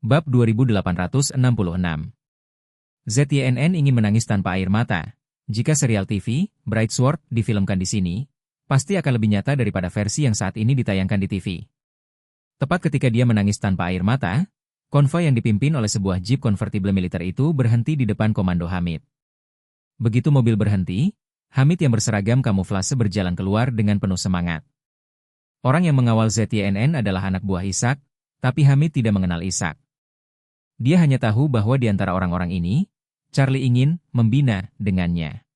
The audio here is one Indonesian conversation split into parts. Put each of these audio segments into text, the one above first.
Bab 2866. ZYNN ingin menangis tanpa air mata. Jika serial TV, Bright Sword, difilmkan di sini, pasti akan lebih nyata daripada versi yang saat ini ditayangkan di TV. Tepat ketika dia menangis tanpa air mata, konvoi yang dipimpin oleh sebuah jeep konvertible militer itu berhenti di depan komando Hamid. Begitu mobil berhenti, Hamid yang berseragam kamuflase berjalan keluar dengan penuh semangat. Orang yang mengawal ZYNN adalah anak buah Ishak, tapi Hamid tidak mengenal Ishak. Dia hanya tahu bahwa di antara orang-orang ini, Charlie ingin membina dengannya.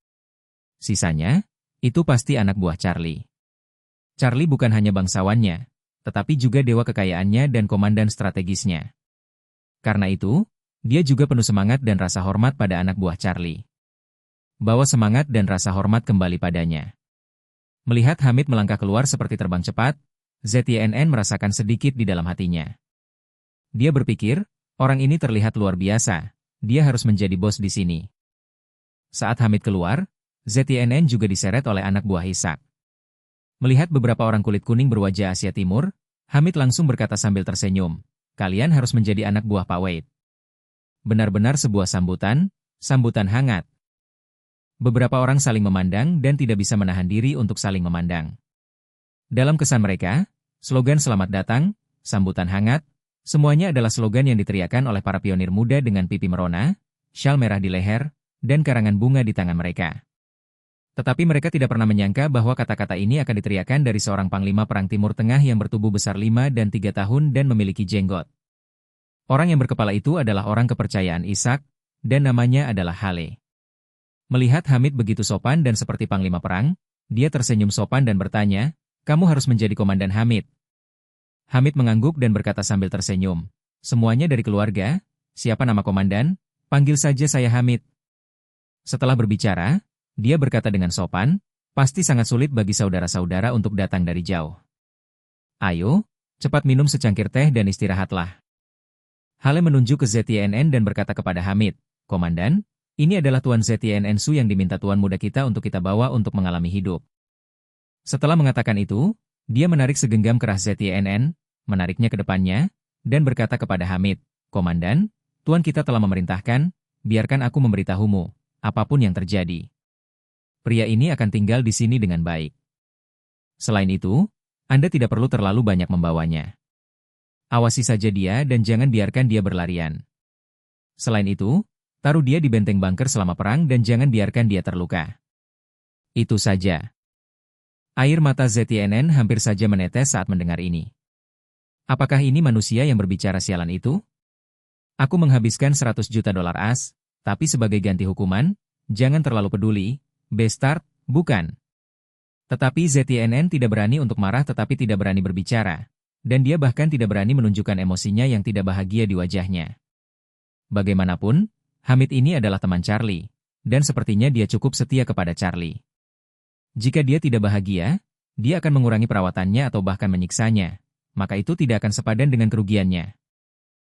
Sisanya, itu pasti anak buah Charlie. Charlie bukan hanya bangsawannya, tetapi juga dewa kekayaannya dan komandan strategisnya. Karena itu, dia juga penuh semangat dan rasa hormat pada anak buah Charlie. Bawa semangat dan rasa hormat kembali padanya. Melihat Hamid melangkah keluar seperti terbang cepat, ZYNN merasakan sedikit di dalam hatinya. Dia berpikir, orang ini terlihat luar biasa, dia harus menjadi bos di sini. Saat Hamid keluar, ZYNN juga diseret oleh anak buah Ishak. Melihat beberapa orang kulit kuning berwajah Asia Timur, Hamid langsung berkata sambil tersenyum, "Kalian harus menjadi anak buah Pak Wade." Benar-benar sebuah sambutan hangat. Beberapa orang saling memandang dan tidak bisa menahan diri untuk saling memandang. Dalam kesan mereka, slogan "Selamat datang", sambutan hangat, semuanya adalah slogan yang diteriakkan oleh para pionir muda dengan pipi merona, syal merah di leher, dan karangan bunga di tangan mereka. Tetapi mereka tidak pernah menyangka bahwa kata-kata ini akan diteriakkan dari seorang panglima perang Timur Tengah yang bertubuh besar 5 dan 3 tahun dan memiliki jenggot. Orang yang berkepala itu adalah orang kepercayaan Ishak, dan namanya adalah Hale. Melihat Hamid begitu sopan dan seperti panglima perang, dia tersenyum sopan dan bertanya, "Kamu harus menjadi komandan Hamid." Hamid mengangguk dan berkata sambil tersenyum, "Semuanya dari keluarga, siapa nama komandan? Panggil saja saya Hamid." Setelah berbicara, dia berkata dengan sopan, "Pasti sangat sulit bagi saudara-saudara untuk datang dari jauh. Ayo, cepat minum secangkir teh dan istirahatlah." Hale menunjuk ke ZYNN dan berkata kepada Hamid, "Komandan, ini adalah Tuan ZYNN Su yang diminta tuan muda kita untuk kita bawa untuk mengalami hidup." Setelah mengatakan itu, dia menarik segenggam kerah ZYNN, menariknya ke depannya, dan berkata kepada Hamid, "Komandan, tuan kita telah memerintahkan, biarkan aku memberitahumu, apapun yang terjadi. Pria ini akan tinggal di sini dengan baik. Selain itu, Anda tidak perlu terlalu banyak membawanya. Awasi saja dia dan jangan biarkan dia berlarian. Selain itu, taruh dia di benteng bunker selama perang dan jangan biarkan dia terluka." Itu saja. Air mata ZYNN hampir saja menetes saat mendengar ini. Apakah ini manusia yang berbicara sialan itu? Aku menghabiskan 100 juta dolar AS, tapi sebagai ganti hukuman, jangan terlalu peduli, bastard, bukan. Tetapi ZYNN tidak berani untuk marah tetapi tidak berani berbicara, dan dia bahkan tidak berani menunjukkan emosinya yang tidak bahagia di wajahnya. Bagaimanapun, Hamid ini adalah teman Charlie, dan sepertinya dia cukup setia kepada Charlie. Jika dia tidak bahagia, dia akan mengurangi perawatannya atau bahkan menyiksanya, maka itu tidak akan sepadan dengan kerugiannya.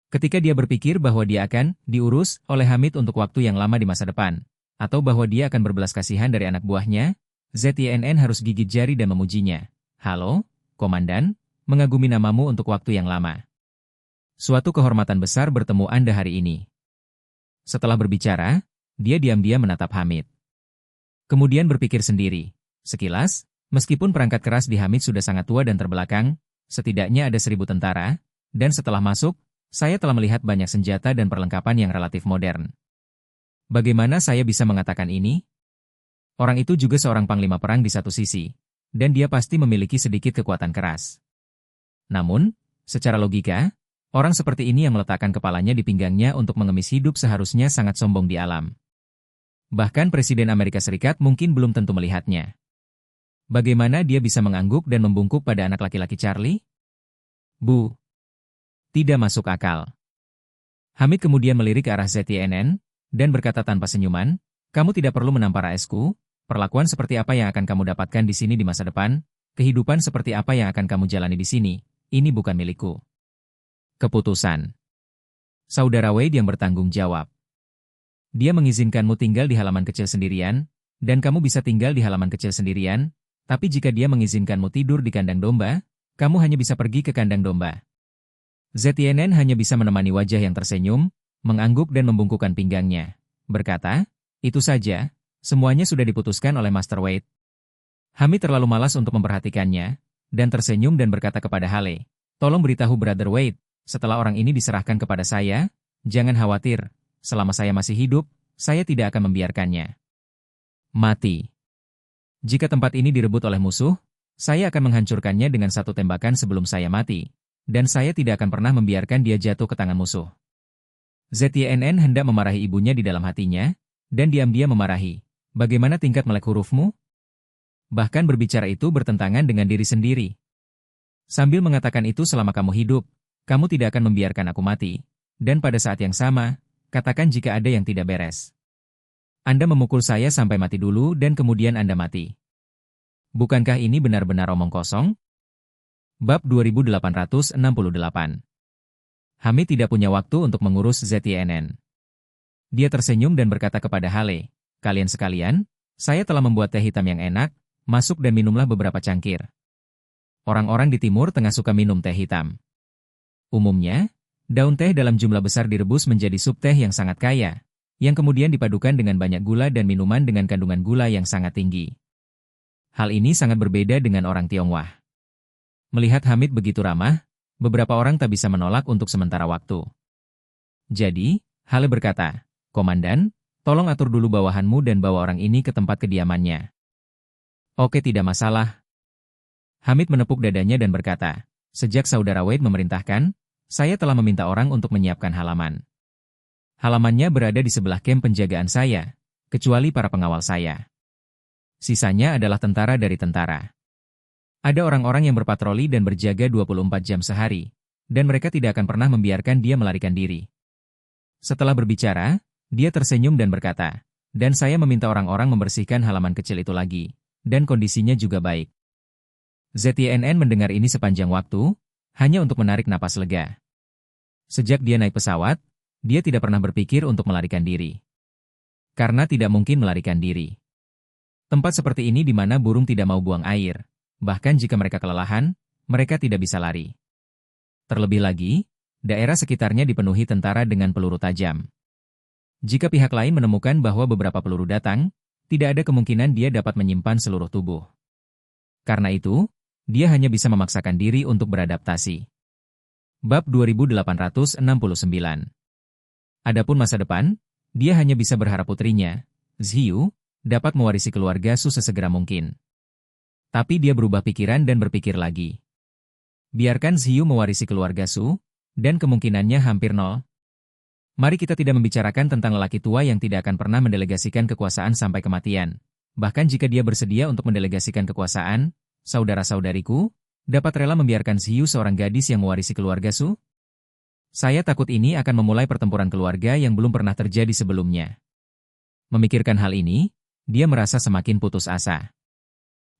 Ketika dia berpikir bahwa dia akan diurus oleh Hamid untuk waktu yang lama di masa depan, atau bahwa dia akan berbelas kasihan dari anak buahnya, ZYNN harus gigit jari dan memujinya. "Halo, Komandan, mengagumi namamu untuk waktu yang lama. Suatu kehormatan besar bertemu Anda hari ini." Setelah berbicara, dia diam-diam menatap Hamid. Kemudian berpikir sendiri. Sekilas, meskipun perangkat keras di Hamid sudah sangat tua dan terbelakang, setidaknya ada 1.000 tentara, dan setelah masuk, saya telah melihat banyak senjata dan perlengkapan yang relatif modern. Bagaimana saya bisa mengatakan ini? Orang itu juga seorang panglima perang di satu sisi, dan dia pasti memiliki sedikit kekuatan keras. Namun, secara logika, orang seperti ini yang meletakkan kepalanya di pinggangnya untuk mengemis hidup seharusnya sangat sombong di alam. Bahkan Presiden Amerika Serikat mungkin belum tentu melihatnya. Bagaimana dia bisa mengangguk dan membungkuk pada anak laki-laki Charlie? Bu. Tidak masuk akal. Hamid kemudian melirik ke arah ZYNN, dan berkata tanpa senyuman, "Kamu tidak perlu menampar AS-ku, perlakuan seperti apa yang akan kamu dapatkan di sini di masa depan, kehidupan seperti apa yang akan kamu jalani di sini, ini bukan milikku. Keputusan Saudara Wade yang bertanggung jawab. Dia mengizinkanmu tinggal di halaman kecil sendirian, dan kamu bisa tinggal di halaman kecil sendirian, tapi jika dia mengizinkanmu tidur di kandang domba, kamu hanya bisa pergi ke kandang domba. ZYNN hanya bisa menemani wajah yang tersenyum, mengangguk dan membungkukkan pinggangnya. Berkata, itu saja, semuanya sudah diputuskan oleh Master Wade. Hamid terlalu malas untuk memperhatikannya, dan tersenyum dan berkata kepada Hale, tolong beritahu Brother Wade, setelah orang ini diserahkan kepada saya, jangan khawatir, selama saya masih hidup, saya tidak akan membiarkannya mati. Jika tempat ini direbut oleh musuh, saya akan menghancurkannya dengan satu tembakan sebelum saya mati. Dan saya tidak akan pernah membiarkan dia jatuh ke tangan musuh. ZYNN hendak memarahi ibunya di dalam hatinya, dan diam-diam memarahi. Bagaimana tingkat melek hurufmu? Bahkan berbicara itu bertentangan dengan diri sendiri. Sambil mengatakan itu selama kamu hidup, kamu tidak akan membiarkan aku mati. Dan pada saat yang sama, katakan jika ada yang tidak beres. Anda memukul saya sampai mati dulu dan kemudian Anda mati. Bukankah ini benar-benar omong kosong? Bab 2868. Hamid tidak punya waktu untuk mengurus ZYNN. Dia tersenyum dan berkata kepada Hale, kalian sekalian, saya telah membuat teh hitam yang enak, masuk dan minumlah beberapa cangkir. Orang-orang di Timur Tengah suka minum teh hitam. Umumnya, daun teh dalam jumlah besar direbus menjadi sup teh yang sangat kaya, yang kemudian dipadukan dengan banyak gula dan minuman dengan kandungan gula yang sangat tinggi. Hal ini sangat berbeda dengan orang Tionghoa. Melihat Hamid begitu ramah, beberapa orang tak bisa menolak untuk sementara waktu. Jadi, Hale berkata, Komandan, tolong atur dulu bawahanmu dan bawa orang ini ke tempat kediamannya. Oke, tidak masalah. Hamid menepuk dadanya dan berkata, sejak Saudara Wade memerintahkan, saya telah meminta orang untuk menyiapkan halaman. Halamannya berada di sebelah kem penjagaan saya, kecuali para pengawal saya. Sisanya adalah tentara dari tentara. Ada orang-orang yang berpatroli dan berjaga 24 jam sehari, dan mereka tidak akan pernah membiarkan dia melarikan diri. Setelah berbicara, dia tersenyum dan berkata, dan saya meminta orang-orang membersihkan halaman kecil itu lagi, dan kondisinya juga baik. ZYNN mendengar ini sepanjang waktu, hanya untuk menarik napas lega. Sejak dia naik pesawat, dia tidak pernah berpikir untuk melarikan diri. Karena tidak mungkin melarikan diri. Tempat seperti ini di mana burung tidak mau buang air. Bahkan jika mereka kelelahan, mereka tidak bisa lari. Terlebih lagi, daerah sekitarnya dipenuhi tentara dengan peluru tajam. Jika pihak lain menemukan bahwa beberapa peluru datang, tidak ada kemungkinan dia dapat menyimpan seluruh tubuh. Karena itu, dia hanya bisa memaksakan diri untuk beradaptasi. Bab 2869. Adapun masa depan, dia hanya bisa berharap putrinya, Zhiyu, dapat mewarisi keluarga Su sesegera mungkin. Tapi dia berubah pikiran dan berpikir lagi. Biarkan Zhiyu mewarisi keluarga Su, dan kemungkinannya hampir nol. Mari kita tidak membicarakan tentang lelaki tua yang tidak akan pernah mendelegasikan kekuasaan sampai kematian. Bahkan jika dia bersedia untuk mendelegasikan kekuasaan, saudara-saudariku, dapat rela membiarkan Zhiyu seorang gadis yang mewarisi keluarga Su? Saya takut ini akan memulai pertempuran keluarga yang belum pernah terjadi sebelumnya. Memikirkan hal ini, dia merasa semakin putus asa.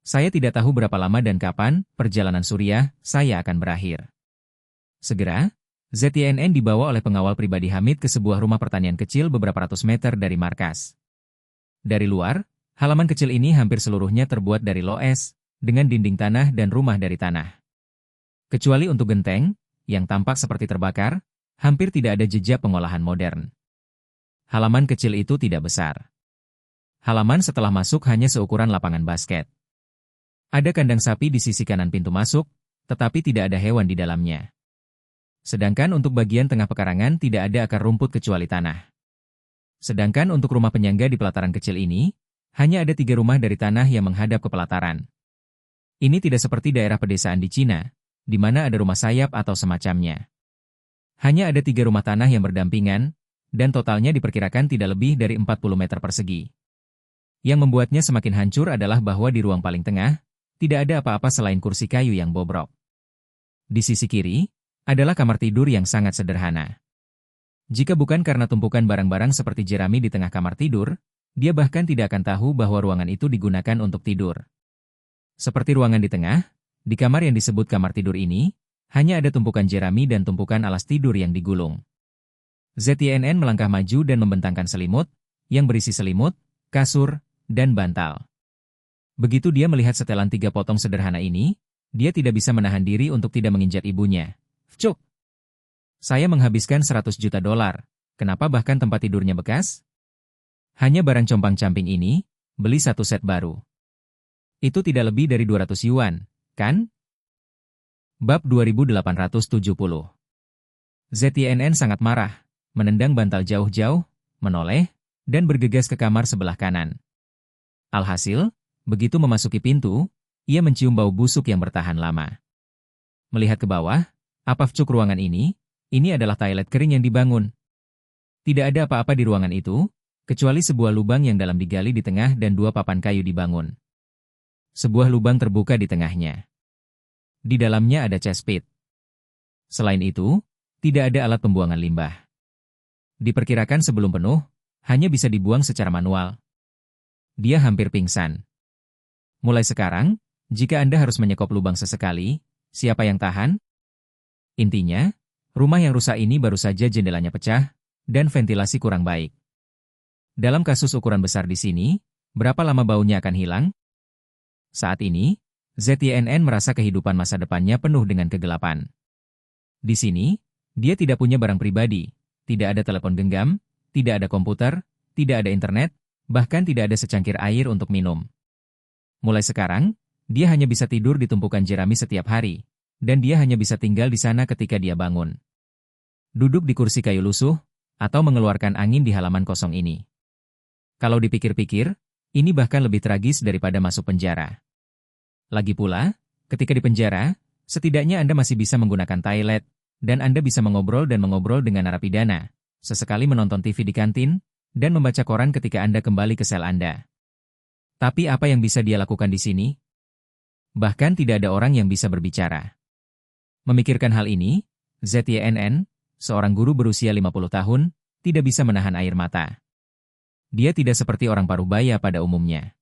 Saya tidak tahu berapa lama dan kapan perjalanan Suriah saya akan berakhir. Segera, ZYNN dibawa oleh pengawal pribadi Hamid ke sebuah rumah pertanian kecil beberapa ratus meter dari markas. Dari luar, halaman kecil ini hampir seluruhnya terbuat dari loes, dengan dinding tanah dan rumah dari tanah. Kecuali untuk genteng, yang tampak seperti terbakar, hampir tidak ada jejak pengolahan modern. Halaman kecil itu tidak besar. Halaman setelah masuk hanya seukuran lapangan basket. Ada kandang sapi di sisi kanan pintu masuk, tetapi tidak ada hewan di dalamnya. Sedangkan untuk bagian tengah pekarangan tidak ada akar rumput kecuali tanah. Sedangkan untuk rumah penyangga di pelataran kecil ini, hanya ada 3 rumah dari tanah yang menghadap ke pelataran. Ini tidak seperti daerah pedesaan di Cina, di mana ada rumah sayap atau semacamnya. Hanya ada 3 rumah tanah yang berdampingan, dan totalnya diperkirakan tidak lebih dari 40 meter persegi. Yang membuatnya semakin hancur adalah bahwa di ruang paling tengah, tidak ada apa-apa selain kursi kayu yang bobrok. Di sisi kiri, adalah kamar tidur yang sangat sederhana. Jika bukan karena tumpukan barang-barang seperti jerami di tengah kamar tidur, dia bahkan tidak akan tahu bahwa ruangan itu digunakan untuk tidur. Seperti ruangan di tengah, di kamar yang disebut kamar tidur ini, hanya ada tumpukan jerami dan tumpukan alas tidur yang digulung. ZYNN melangkah maju dan membentangkan selimut, yang berisi selimut, kasur, dan bantal. Begitu dia melihat setelan 3 potong sederhana ini, dia tidak bisa menahan diri untuk tidak menginjak ibunya. Cuk! Saya menghabiskan 100 juta dolar. Kenapa bahkan tempat tidurnya bekas? Hanya barang compang-camping ini, beli satu set baru. Itu tidak lebih dari 200 yuan, kan? Bab 2870. ZYNN sangat marah, menendang bantal jauh-jauh, menoleh, dan bergegas ke kamar sebelah kanan. Alhasil, begitu memasuki pintu, ia mencium bau busuk yang bertahan lama. Melihat ke bawah, apa cuk ruangan ini adalah toilet kering yang dibangun. Tidak ada apa-apa di ruangan itu, kecuali sebuah lubang yang dalam digali di tengah dan dua papan kayu dibangun. Sebuah lubang terbuka di tengahnya. Di dalamnya ada cesspit. Selain itu, tidak ada alat pembuangan limbah. Diperkirakan sebelum penuh, hanya bisa dibuang secara manual. Dia hampir pingsan. Mulai sekarang, jika Anda harus menyekop lubang sesekali, siapa yang tahan? Intinya, rumah yang rusak ini baru saja jendelanya pecah, dan ventilasi kurang baik. Dalam kasus ukuran besar di sini, berapa lama baunya akan hilang? Saat ini, ZYNN merasa kehidupan masa depannya penuh dengan kegelapan. Di sini, dia tidak punya barang pribadi, tidak ada telepon genggam, tidak ada komputer, tidak ada internet, bahkan tidak ada secangkir air untuk minum. Mulai sekarang, dia hanya bisa tidur di tumpukan jerami setiap hari, dan dia hanya bisa tinggal di sana ketika dia bangun. Duduk di kursi kayu lusuh, atau mengeluarkan angin di halaman kosong ini. Kalau dipikir-pikir, ini bahkan lebih tragis daripada masuk penjara. Lagi pula, ketika di penjara, setidaknya Anda masih bisa menggunakan toilet, dan Anda bisa mengobrol dengan narapidana, sesekali menonton TV di kantin, dan membaca koran ketika Anda kembali ke sel Anda. Tapi apa yang bisa dia lakukan di sini? Bahkan tidak ada orang yang bisa berbicara. Memikirkan hal ini, ZYNN, seorang guru berusia 50 tahun, tidak bisa menahan air mata. Dia tidak seperti orang paruh baya pada umumnya.